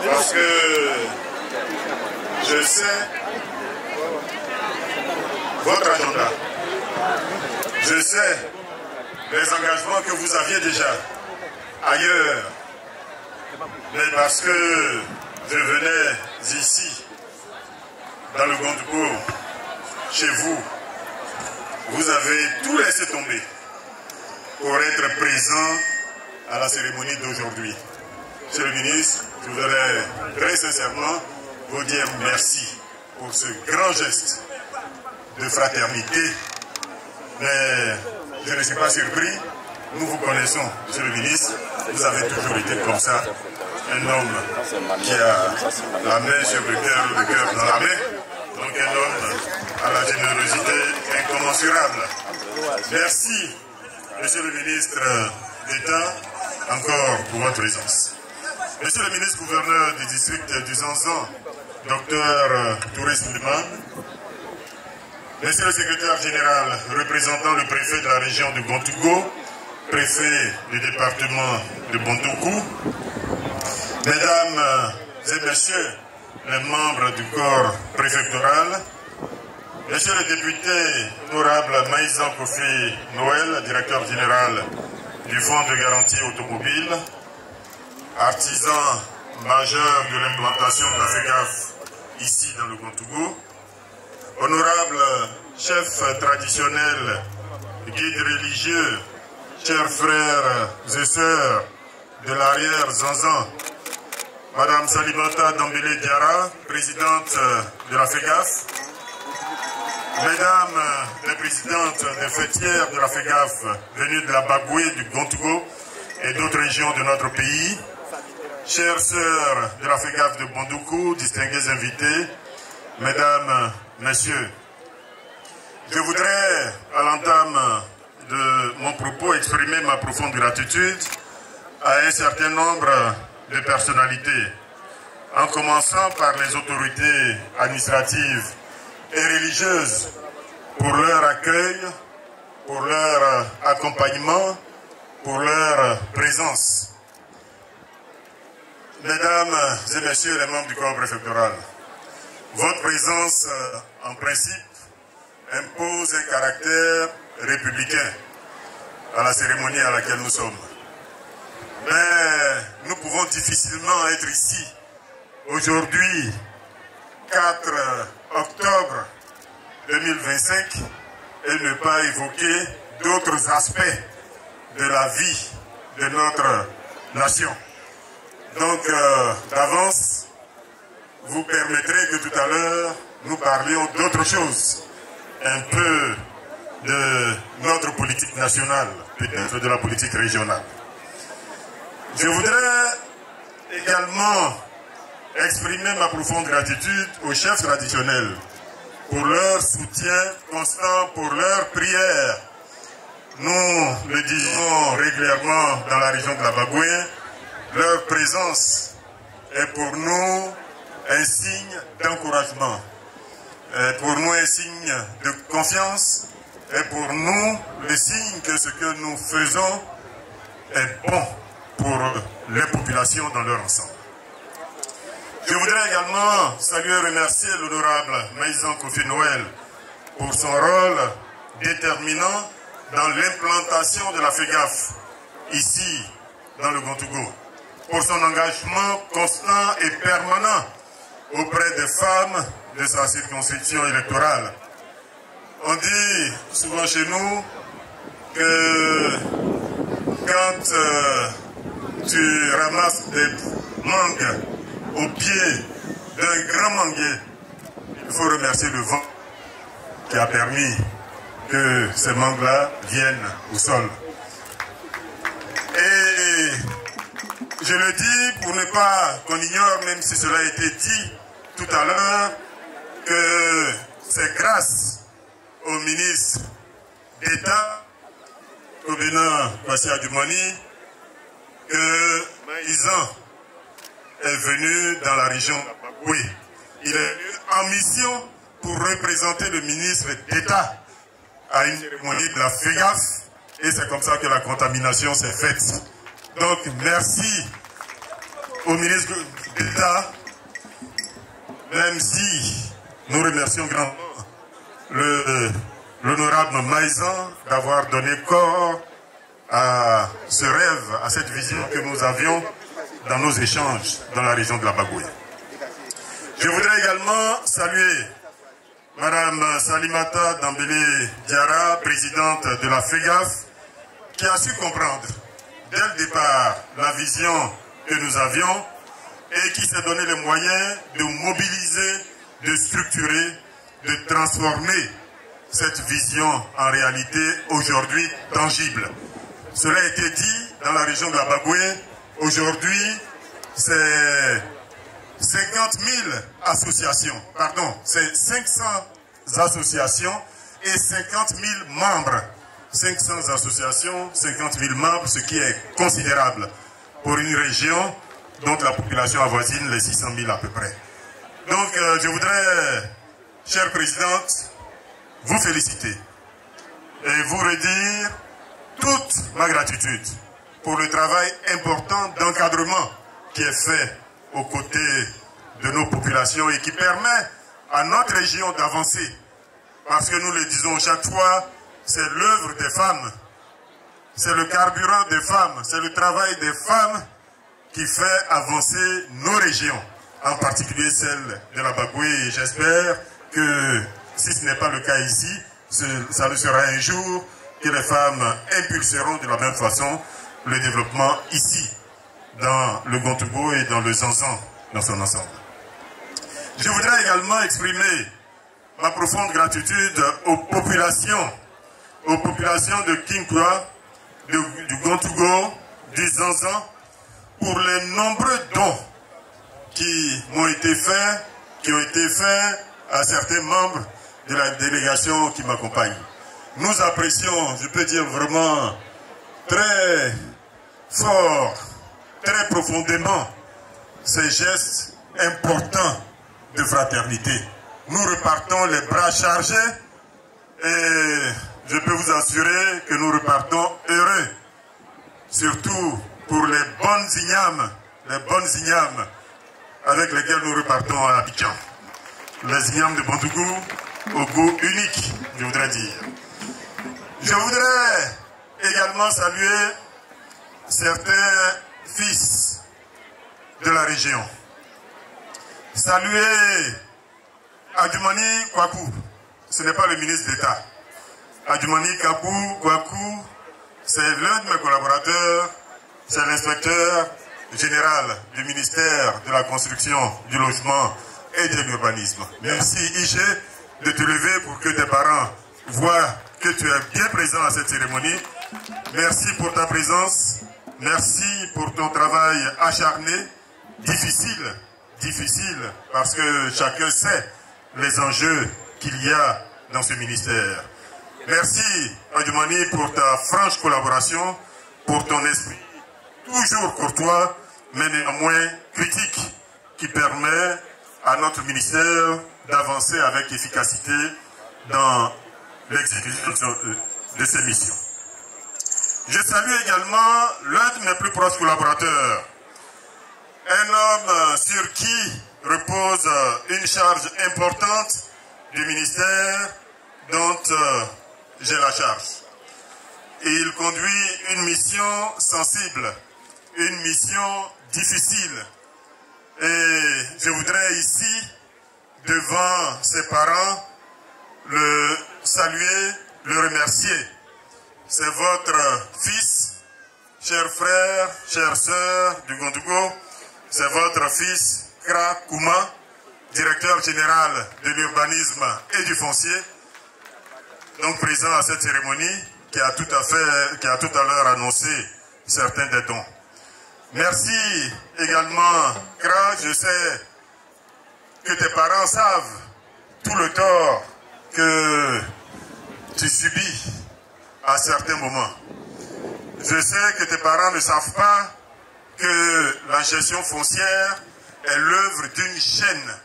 parce que je sais votre agenda. Je sais les engagements que vous aviez déjà ailleurs. Mais parce que je venais ici, dans le Gondougo, chez vous, vous avez tout laissé tomber pour être présent à la cérémonie d'aujourd'hui. Monsieur le ministre, je voudrais très sincèrement vous dire merci pour ce grand geste de fraternité. Mais je ne suis pas surpris, nous vous connaissons, monsieur le ministre, vous avez toujours été comme ça, un homme qui a la main sur le cœur dans la main, donc un homme à la générosité incommensurable. Merci, monsieur le ministre d'État, encore pour votre présence. Monsieur le ministre gouverneur du district du Zanzan, docteur Touré Souleymane, monsieur le secrétaire général représentant le préfet de la région de Gondougo, préfet du département de Bondoukou, mesdames et messieurs les membres du corps préfectoral, monsieur le député honorable Maïsan Kofi Noël, directeur général du Fonds de garantie automobile, artisan majeur de l'implantation de la FEGAF ici dans le Gondougo, honorable chef traditionnel, guide religieux, chers frères et sœurs de l'arrière Zanzan, Madame Salimata Dambélé Diara, présidente de la FEGAF, Mesdames les présidentes des fêtières de la FEGAF venues de la Bagoué, du Gondougo et d'autres régions de notre pays, chères sœurs de la FEGAF de Bondoukou, distingués invités, Mesdames, Messieurs, je voudrais, à l'entame de mon propos, exprimer ma profonde gratitude à un certain nombre de personnalités, en commençant par les autorités administratives et religieuses pour leur accueil, pour leur accompagnement, pour leur présence. Mesdames et messieurs les membres du corps préfectoral, votre présence, en principe, impose un caractère républicain à la cérémonie à laquelle nous sommes. Mais nous pouvons difficilement être ici aujourd'hui, 4 octobre 2025, et ne pas évoquer d'autres aspects de la vie de notre nation. Donc, d'avance, vous permettrez que tout à l'heure, nous parlions d'autre chose, un peu de notre politique nationale, peut-être de la politique régionale. Je voudrais également exprimer ma profonde gratitude aux chefs traditionnels pour leur soutien constant, pour leur prière. Nous le disons régulièrement dans la région de la Bagoué, leur présence est pour nous un signe d'encouragement, pour nous un signe de confiance, et pour nous le signe que ce que nous faisons est bon pour les populations dans leur ensemble. Je voudrais également saluer et remercier l'honorable Maïsan Kofi Noël pour son rôle déterminant dans l'implantation de la FEGAF ici dans le Gondougo, pour son engagement constant et permanent auprès des femmes de sa circonscription électorale. On dit souvent chez nous que quand tu ramasses des mangues au pied d'un grand manguier, il faut remercier le vent qui a permis que ces mangues-là viennent au sol. Et je le dis pour ne pas qu'on ignore, même si cela a été dit tout à l'heure, que c'est grâce au ministre d'État, au Bénin, Kwasi Adjumani, que Maïsan est venu dans la région de Bagoué. Il est venu en mission pour représenter le ministre d'État à une cérémonie de la FEGAF, et c'est comme ça que la contamination s'est faite. Donc merci au ministre d'État, même si nous remercions grandement l'honorable Maïsan d'avoir donné corps à ce rêve, à cette vision que nous avions dans nos échanges dans la région de la Bagoué. Je voudrais également saluer Madame Salimata Dambélé Diarra, présidente de la FEGAF, qui a su comprendre dès le départ la vision que nous avions et qui s'est donné les moyens de mobiliser, de structurer, de transformer cette vision en réalité aujourd'hui tangible. Cela a été dit dans la région de la Bagoué. Aujourd'hui, c'est 50 000 associations, pardon, c'est 500 associations et 50 000 membres. 500 associations, 50 000 membres, ce qui est considérable pour une région dont la population avoisine les 600 000 à peu près. Donc, je voudrais, chère présidente, vous féliciter et vous redire toute ma gratitude pour le travail important d'encadrement qui est fait aux côtés de nos populations et qui permet à notre région d'avancer. Parce que nous le disons chaque fois, c'est l'œuvre des femmes, c'est le carburant des femmes, c'est le travail des femmes qui fait avancer nos régions, en particulier celle de la Bagoué. Et j'espère que si ce n'est pas le cas ici, ça le sera un jour que les femmes impulseront de la même façon le développement ici, dans le Gontougo et dans le Zanzan, dans son ensemble. Je voudrais également exprimer ma profonde gratitude aux populations de Kinkwa, du Gontougo, du Zanzan, pour les nombreux dons qui ont été faits à certains membres de la délégation qui m'accompagne. Nous apprécions, je peux dire vraiment très fort, très profondément, ces gestes importants de fraternité. Nous repartons les bras chargés et je peux vous assurer que nous repartons heureux, surtout pour les bonnes ignames avec lesquelles nous repartons à Abidjan. Les ignames de Bondougou au goût unique, je voudrais dire. Je voudrais également saluer certains fils de la région. Saluer Adjumani Kwaku, ce n'est pas le ministre d'État. Adjumani Kwaku, c'est l'un de mes collaborateurs, c'est l'inspecteur général du ministère de la Construction, du Logement et de l'Urbanisme. Merci IG de te lever pour que tes parents voient que tu es bien présent à cette cérémonie. Merci pour ta présence, merci pour ton travail acharné, difficile, parce que chacun sait les enjeux qu'il y a dans ce ministère. Merci Adjumani pour ta franche collaboration, pour ton esprit toujours courtois, mais néanmoins critique, qui permet à notre ministère d'avancer avec efficacité dans l'exécution de ses missions. Je salue également l'un de mes plus proches collaborateurs, un homme sur qui repose une charge importante du ministère dont j'ai la charge. Et il conduit une mission sensible, une mission difficile. Et je voudrais ici, devant ses parents, le saluer, le remercier. C'est votre fils, chers frères, chères sœurs du Gontougo, c'est votre fils, Kra Kouma, directeur général de l'urbanisme et du foncier, donc présent à cette cérémonie, qui a tout à l'heure annoncé certains des dons. Merci également, Kra, je sais que tes parents savent tout le tort que tu subis à certains moments. Je sais que tes parents ne savent pas que la gestion foncière est l'œuvre d'une chaîne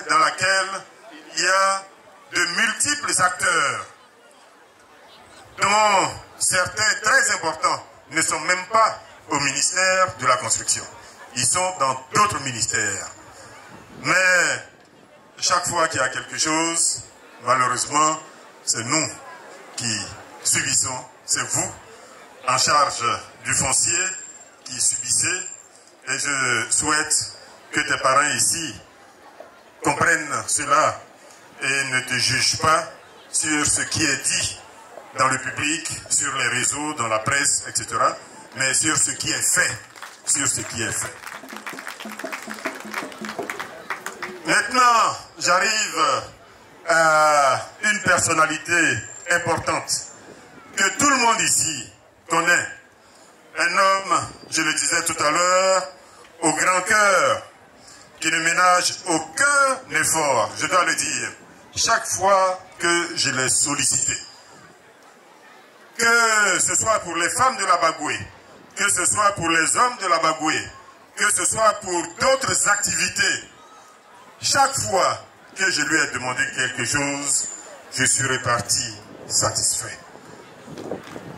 dans laquelle il y a de multiples acteurs, dont certains très importants ne sont même pas au ministère de la Construction. ils sont dans d'autres ministères. Mais chaque fois qu'il y a quelque chose, malheureusement, c'est nous qui subissons, c'est vous, en charge du foncier, qui subissez. Et je souhaite que tes parents ici comprennent cela et ne te jugent pas sur ce qui est dit dans le public, sur les réseaux, dans la presse, etc., mais sur ce qui est fait, sur ce qui est fait. Maintenant, j'arrive à une personnalité importante que tout le monde ici connaît. Un homme, je le disais tout à l'heure, au grand cœur, qui ne ménage aucun effort, je dois le dire, chaque fois que je l'ai sollicité. Que ce soit pour les femmes de la Bagoué, que ce soit pour les hommes de la Bagoué, que ce soit pour d'autres activités, chaque fois que je lui ai demandé quelque chose, je suis reparti satisfait.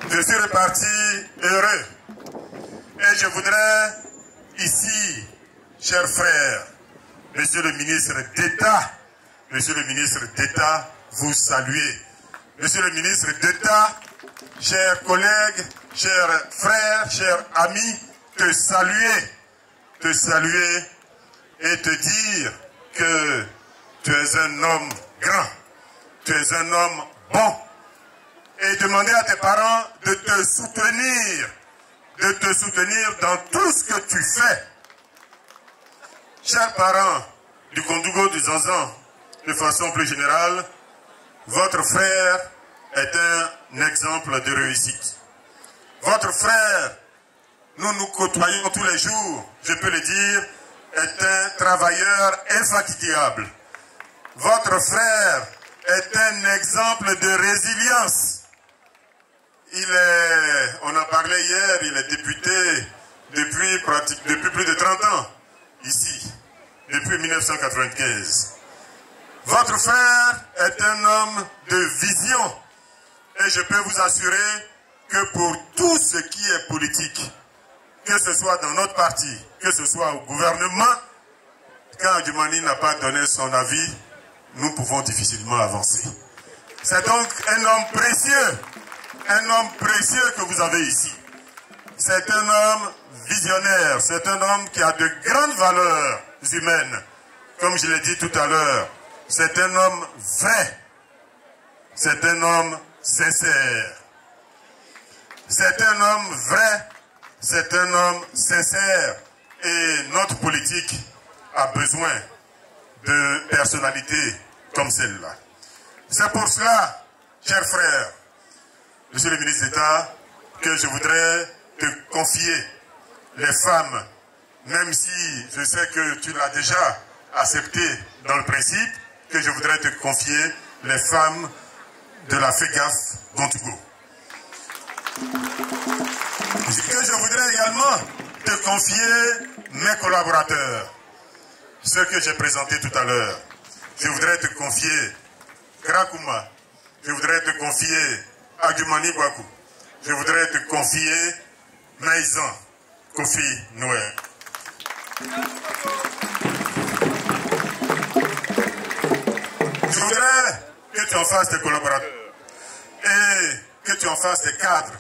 Je suis reparti heureux. Et je voudrais ici, chers frères, Monsieur le ministre d'État, vous saluer. Monsieur le ministre d'État, chers collègues, chers frères, chers amis, te saluer et te dire que tu es un homme grand, tu es un homme bon, et demander à tes parents de te soutenir dans tout ce que tu fais. Chers parents du Kondougo du Zanzan, de façon plus générale, votre frère est un exemple de réussite. Votre frère, nous nous côtoyons tous les jours, je peux le dire, est un travailleur infatigable. Votre frère est un exemple de résilience. On en parlait hier, il est député depuis plus de 30 ans, ici, depuis 1995. Votre frère est un homme de vision et je peux vous assurer que pour tout ce qui est politique, que ce soit dans notre parti, que ce soit au gouvernement, quand Adjumani n'a pas donné son avis, nous pouvons difficilement avancer. C'est donc un homme précieux que vous avez ici. C'est un homme visionnaire, c'est un homme qui a de grandes valeurs humaines. Comme je l'ai dit tout à l'heure, c'est un homme vrai, c'est un homme sincère. C'est un homme vrai, c'est un homme sincère. Et notre politique a besoin de personnalités comme celle-là. C'est pour cela, chers frères, Monsieur le ministre d'État, que je voudrais te confier les femmes, même si je sais que tu l'as déjà accepté dans le principe, que je voudrais te confier les femmes de la FEGAF Gontougo. Que je voudrais également te confier mes collaborateurs, ceux que j'ai présentés tout à l'heure. Je voudrais te confier Krakouma, je voudrais te confier Adjumani Gwakou, je voudrais te confier Maïzan Kofi Noël. Je voudrais que tu en fasses tes collaborateurs et que tu en fasses tes cadres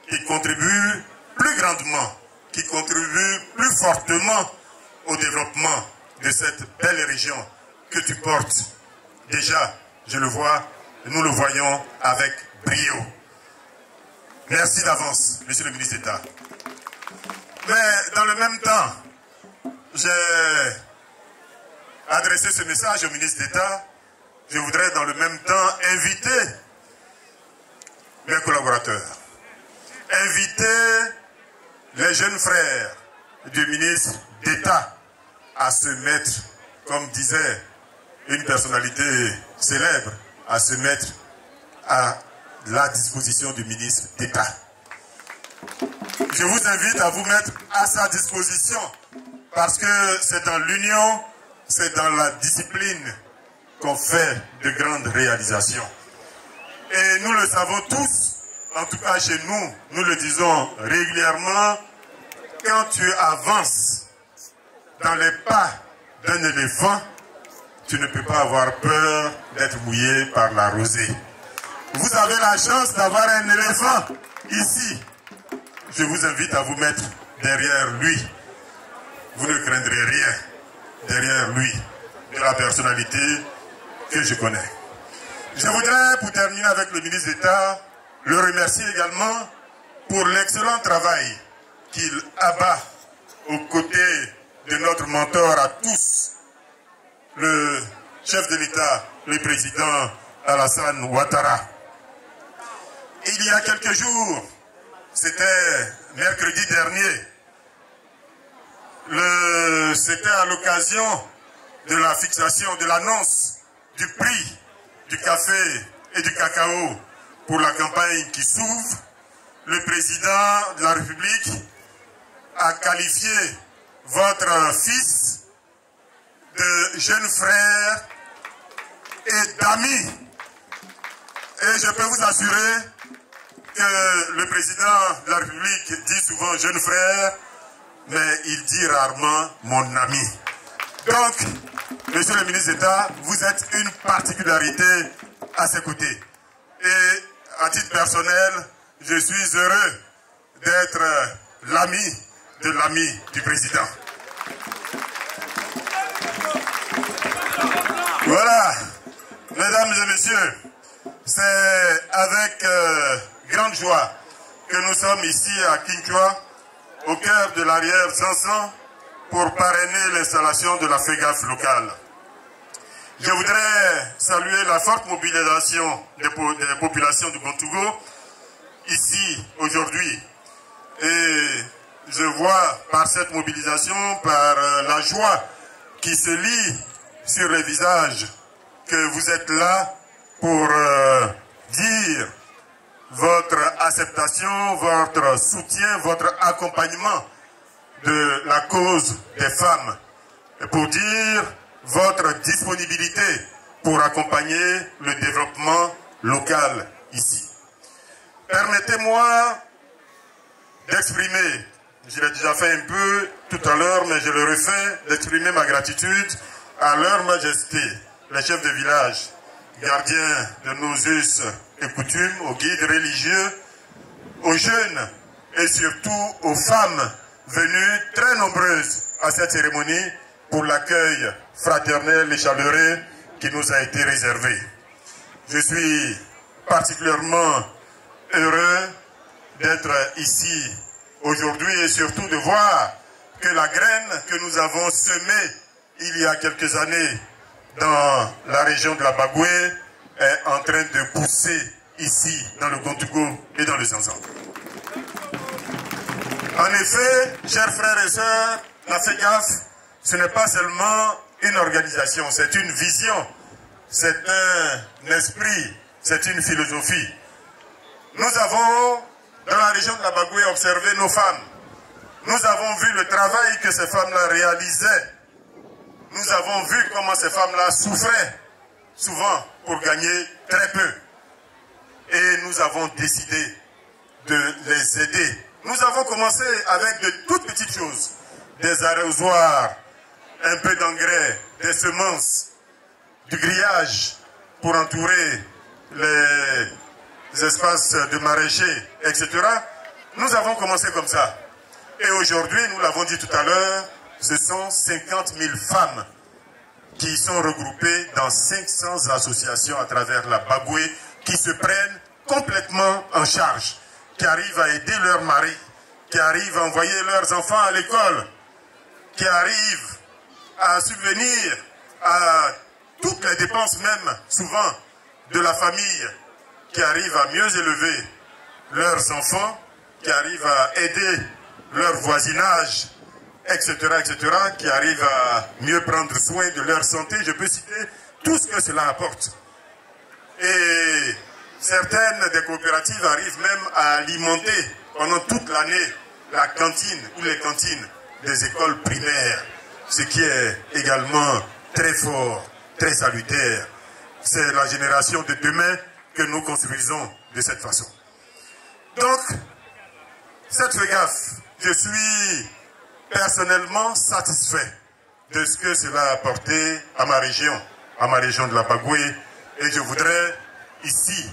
qui contribuent plus grandement, qui contribuent plus fortement au développement de cette belle région que tu portes. Déjà, je le vois, nous le voyons avec brio. Merci d'avance, Monsieur le ministre d'État. Mais dans le même temps, j'ai adressé ce message au ministre d'État. Je voudrais dans le même temps inviter mes collaborateurs, inviter les jeunes frères du ministre d'État à se mettre, comme disait une personnalité célèbre, à se mettre à la disposition du ministre d'État. Je vous invite à vous mettre à sa disposition parce que c'est dans l'union, c'est dans la discipline qu'on fait de grandes réalisations. Et nous le savons tous, en tout cas chez nous, nous le disons régulièrement, quand tu avances dans les pas d'un éléphant, tu ne peux pas avoir peur d'être mouillé par la rosée. Vous avez la chance d'avoir un éléphant ici. Je vous invite à vous mettre derrière lui. Vous ne craindrez rien derrière lui, de la personnalité que je connais. Je voudrais, pour terminer avec le ministre d'État, le remercier également pour l'excellent travail qu'il abat aux côtés de notre mentor à tous, le chef de l'État, le président Alassane Ouattara. Il y a quelques jours, c'était mercredi dernier, c'était à l'occasion de la fixation, de l'annonce du prix du café et du cacao pour la campagne qui s'ouvre. Le président de la République a qualifié votre fils de jeune frère et d'ami. Et je peux vous assurer que le président de la République dit souvent jeune frère, mais il dit rarement mon ami. Donc, monsieur le ministre d'État, vous êtes une particularité à ses côtés. Et à titre personnel, je suis heureux d'être l'ami de l'ami du président. Voilà, mesdames et messieurs, c'est avec grande joie que nous sommes ici à Kinchua, au cœur de l'arrière Sansan, pour parrainer l'installation de la FEGAF locale. Je voudrais saluer la forte mobilisation des populations du Gontougo ici aujourd'hui. Et je vois par cette mobilisation, par la joie qui se lit sur les visages, que vous êtes là pour dire votre acceptation, votre soutien, votre accompagnement de la cause des femmes, et pour dire votre disponibilité pour accompagner le développement local ici. Permettez-moi d'exprimer, je l'ai déjà fait un peu tout à l'heure, mais je le refais, d'exprimer ma gratitude à leur majesté, les chefs de village, gardiens de nos us et coutumes, aux guides religieux, aux jeunes et surtout aux femmes venues très nombreuses à cette cérémonie pour l'accueil fraternel et chaleureux qui nous a été réservé. Je suis particulièrement heureux d'être ici aujourd'hui et surtout de voir que la graine que nous avons semée il y a quelques années dans la région de la Bagoué est en train de pousser ici dans le Gontougo et dans le Zanzan. En effet, chers frères et sœurs, la FEGAF, ce n'est pas seulement une organisation, c'est une vision, c'est un esprit, c'est une philosophie. Nous avons, dans la région de la Bagoué, observé nos femmes. Nous avons vu le travail que ces femmes-là réalisaient. Nous avons vu comment ces femmes-là souffraient, souvent pour gagner très peu. Et nous avons décidé de les aider. Nous avons commencé avec de toutes petites choses, des arrosoirs, un peu d'engrais, des semences, du grillage pour entourer les espaces de maraîchers, etc. Nous avons commencé comme ça. Et aujourd'hui, nous l'avons dit tout à l'heure, ce sont 50 000 femmes qui sont regroupées dans 500 associations à travers la Bagoué qui se prennent complètement en charge, qui arrivent à aider leurs maris, qui arrivent à envoyer leurs enfants à l'école, qui arrivent à subvenir à toutes les dépenses même, souvent, de la famille, qui arrivent à mieux élever leurs enfants, qui arrivent à aider leur voisinage, etc., etc., qui arrivent à mieux prendre soin de leur santé. Je peux citer tout ce que cela apporte. Et certaines des coopératives arrivent même à alimenter pendant toute l'année la cantine ou les cantines des écoles primaires, ce qui est également très fort, très salutaire. C'est la génération de demain que nous construisons de cette façon. Donc, cette FEGAF, je suis personnellement satisfait de ce que cela a apporté à ma région de la Bagoué. Et je voudrais ici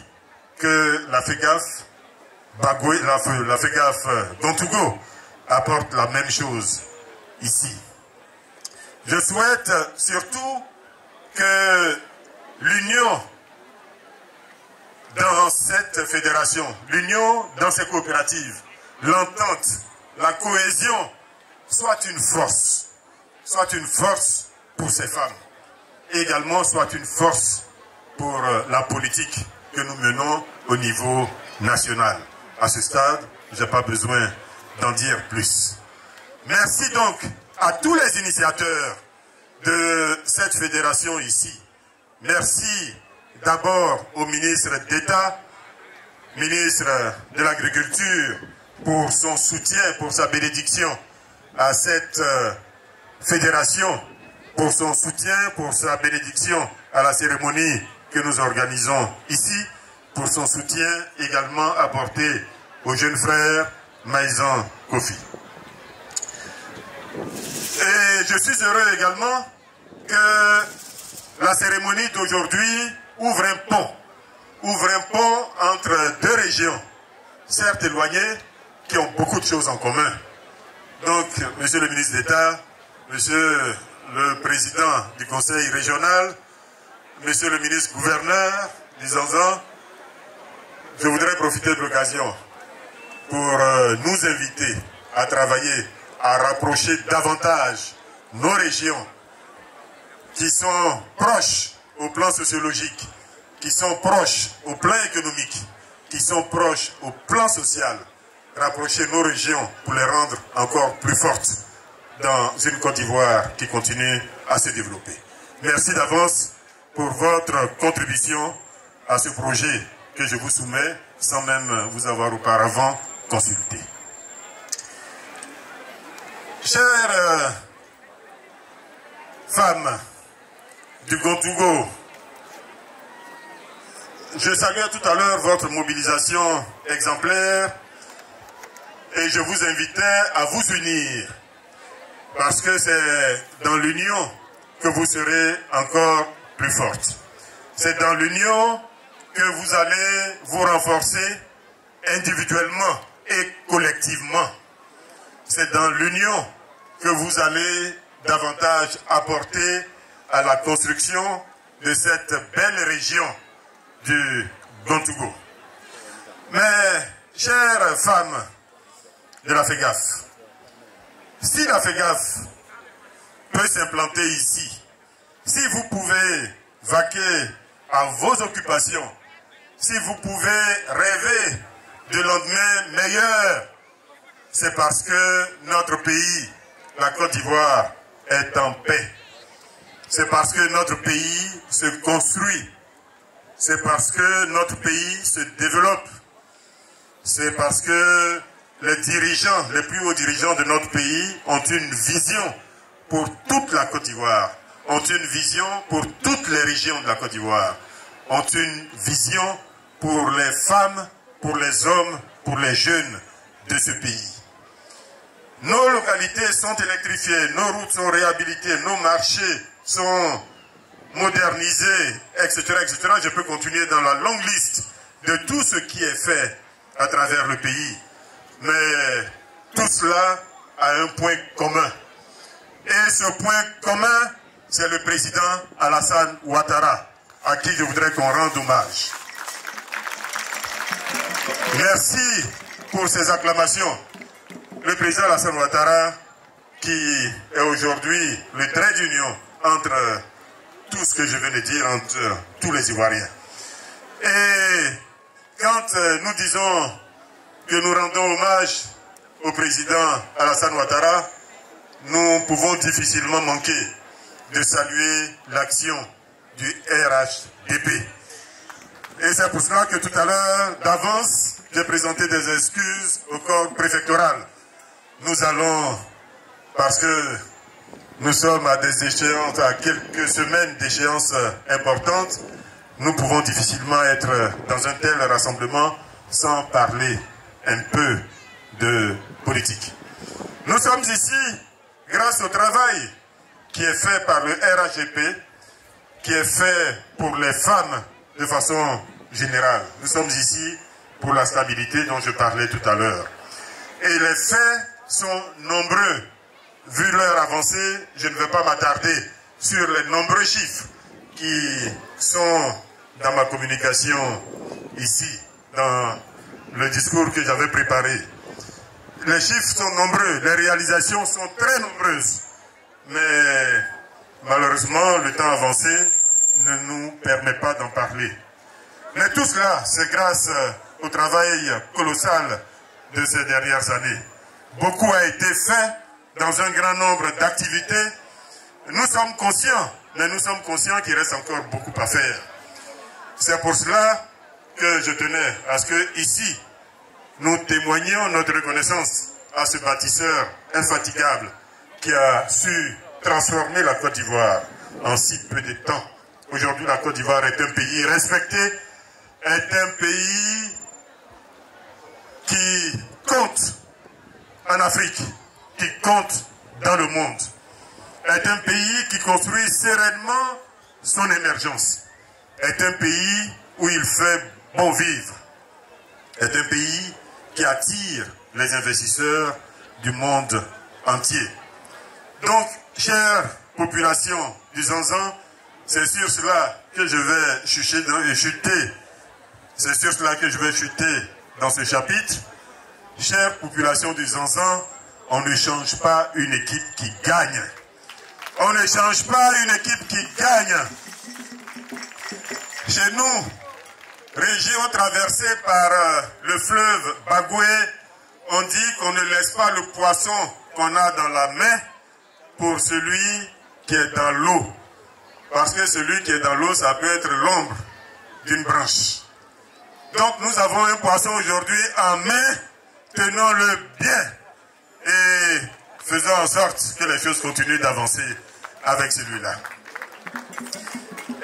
que la FEGAF Bagoué, la FEGAF Gontougo apporte la même chose ici. Je souhaite surtout que l'union dans cette fédération, l'union dans ces coopératives, l'entente, la cohésion soit une force pour ces femmes, et également soit une force pour la politique que nous menons au niveau national. À ce stade, je n'ai pas besoin d'en dire plus. Merci donc à tous les initiateurs de cette fédération ici. Merci d'abord au ministre d'État, ministre de l'Agriculture, pour son soutien, pour sa bénédiction à cette fédération, pour son soutien, pour sa bénédiction à la cérémonie que nous organisons ici, pour son soutien également apporté au jeune frère Maïzan Kofi. Et je suis heureux également que la cérémonie d'aujourd'hui ouvre un pont entre deux régions, certes éloignées, qui ont beaucoup de choses en commun. Donc, monsieur le ministre d'État, monsieur le président du conseil régional, monsieur le ministre gouverneur du Zanzan, je voudrais profiter de l'occasion pour nous inviter à travailler, à rapprocher davantage nos régions qui sont proches au plan sociologique, qui sont proches au plan économique, qui sont proches au plan social, rapprocher nos régions pour les rendre encore plus fortes dans une Côte d'Ivoire qui continue à se développer. Merci d'avance pour votre contribution à ce projet que je vous soumets sans même vous avoir auparavant consulté. Chères femmes du Gontougo, je saluais tout à l'heure votre mobilisation exemplaire et je vous invitais à vous unir parce que c'est dans l'union que vous serez encore plus fortes. C'est dans l'union que vous allez vous renforcer individuellement et collectivement. C'est dans l'union que vous allez davantage apporter à la construction de cette belle région du Gontougo. Mais, chères femmes de la FEGAF, si la FEGAF peut s'implanter ici, si vous pouvez vaquer à vos occupations, si vous pouvez rêver de lendemain meilleur, c'est parce que notre pays, la Côte d'Ivoire, est en paix. C'est parce que notre pays se construit. C'est parce que notre pays se développe. C'est parce que les dirigeants, les plus hauts dirigeants de notre pays ont une vision pour toute la Côte d'Ivoire, ont une vision pour toutes les régions de la Côte d'Ivoire, ont une vision pour les femmes, pour les hommes, pour les jeunes de ce pays. Nos localités sont électrifiées, nos routes sont réhabilitées, nos marchés sont modernisés, etc., etc. Je peux continuer dans la longue liste de tout ce qui est fait à travers le pays. Mais tout cela a un point commun. Et ce point commun, c'est le président Alassane Ouattara, à qui je voudrais qu'on rende hommage. Merci pour ces acclamations. Le président Alassane Ouattara, qui est aujourd'hui le trait d'union entre tout ce que je viens de dire, entre tous les Ivoiriens. Et quand nous disons que nous rendons hommage au président Alassane Ouattara, nous pouvons difficilement manquer de saluer l'action du RHDP. Et c'est pour cela que tout à l'heure, d'avance, j'ai présenté des excuses au corps préfectoral. Nous allons, parce que nous sommes à des échéances, à quelques semaines d'échéances importantes, nous pouvons difficilement être dans un tel rassemblement sans parler un peu de politique. Nous sommes ici grâce au travail qui est fait par le RHGP, qui est fait pour les femmes de façon générale. Nous sommes ici pour la stabilité dont je parlais tout à l'heure. Et les faits sont nombreux. Vu leur avancée, je ne vais pas m'attarder sur les nombreux chiffres qui sont dans ma communication ici, dans le discours que j'avais préparé. Les chiffres sont nombreux, les réalisations sont très nombreuses, mais malheureusement, le temps avancé ne nous permet pas d'en parler. Mais tout cela, c'est grâce au travail colossal de ces dernières années. Beaucoup a été fait dans un grand nombre d'activités. Nous sommes conscients, mais nous sommes conscients qu'il reste encore beaucoup à faire. C'est pour cela que je tenais à ce que ici, nous témoignions notre reconnaissance à ce bâtisseur infatigable qui a su transformer la Côte d'Ivoire en si peu de temps. Aujourd'hui, la Côte d'Ivoire est un pays respecté, est un pays qui compte en Afrique, qui compte dans le monde, est un pays qui construit sereinement son émergence, est un pays où il fait bon vivre, est un pays qui attire les investisseurs du monde entier. Donc, chère population du Zanzan, c'est sur cela que je vais chuter, c'est sur cela que je vais chuter dans ce chapitre. Chère population du Zanzan, on ne change pas une équipe qui gagne. On ne change pas une équipe qui gagne. Chez nous, région traversée par le fleuve Bagoué, on dit qu'on ne laisse pas le poisson qu'on a dans la main pour celui qui est dans l'eau. Parce que celui qui est dans l'eau, ça peut être l'ombre d'une branche. Donc nous avons un poisson aujourd'hui en main, tenons-le bien et faisons en sorte que les choses continuent d'avancer avec celui-là.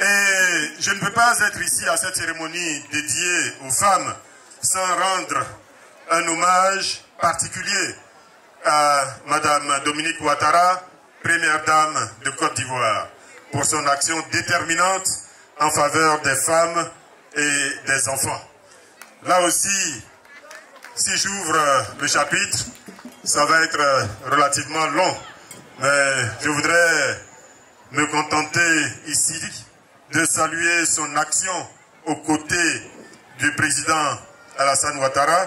Et je ne peux pas être ici à cette cérémonie dédiée aux femmes sans rendre un hommage particulier à Madame Dominique Ouattara, première dame de Côte d'Ivoire, pour son action déterminante en faveur des femmes et des enfants. Là aussi, si j'ouvre le chapitre, ça va être relativement long, mais je voudrais me contenter ici de saluer son action aux côtés du président Alassane Ouattara.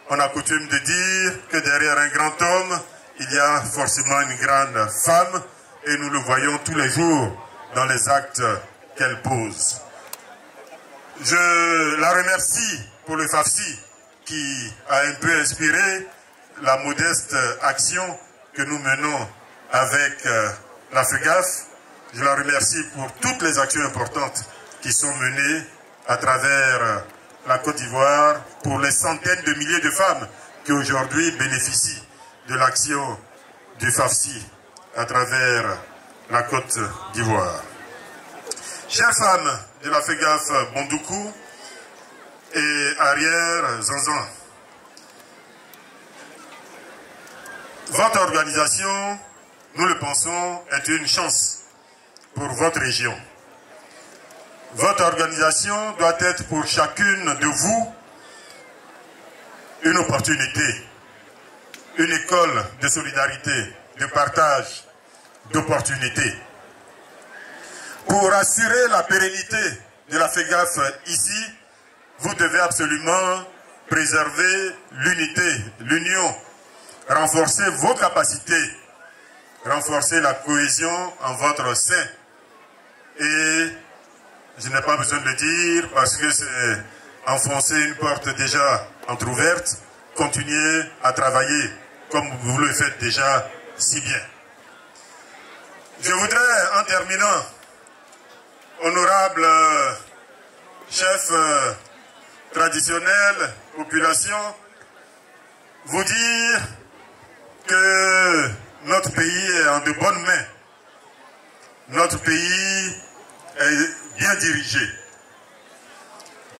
On a coutume de dire que derrière un grand homme, il y a forcément une grande femme, et nous le voyons tous les jours dans les actes qu'elle pose. Je la remercie pour le FAFSI qui a un peu inspiré la modeste action que nous menons avec la FEGAF. Je la remercie pour toutes les actions importantes qui sont menées à travers la Côte d'Ivoire, pour les centaines de milliers de femmes qui aujourd'hui bénéficient de l'action du FAFSI à travers la Côte d'Ivoire. Chères femmes de la FEGAF Bondoukou et Arrière Zanzan, votre organisation, nous le pensons, est une chance pour votre région. Votre organisation doit être pour chacune de vous une opportunité, une école de solidarité, de partage, d'opportunités. Pour assurer la pérennité de la FEGAF ici, vous devez absolument préserver l'unité, l'union, renforcer vos capacités, renforcer la cohésion en votre sein. Et je n'ai pas besoin de le dire parce que c'est enfoncer une porte déjà entrouverte. Continuez à travailler comme vous le faites déjà si bien. Je voudrais, en terminant, honorable chef traditionnel, population, vous dire que notre pays est en de bonnes mains. Notre pays est bien dirigé.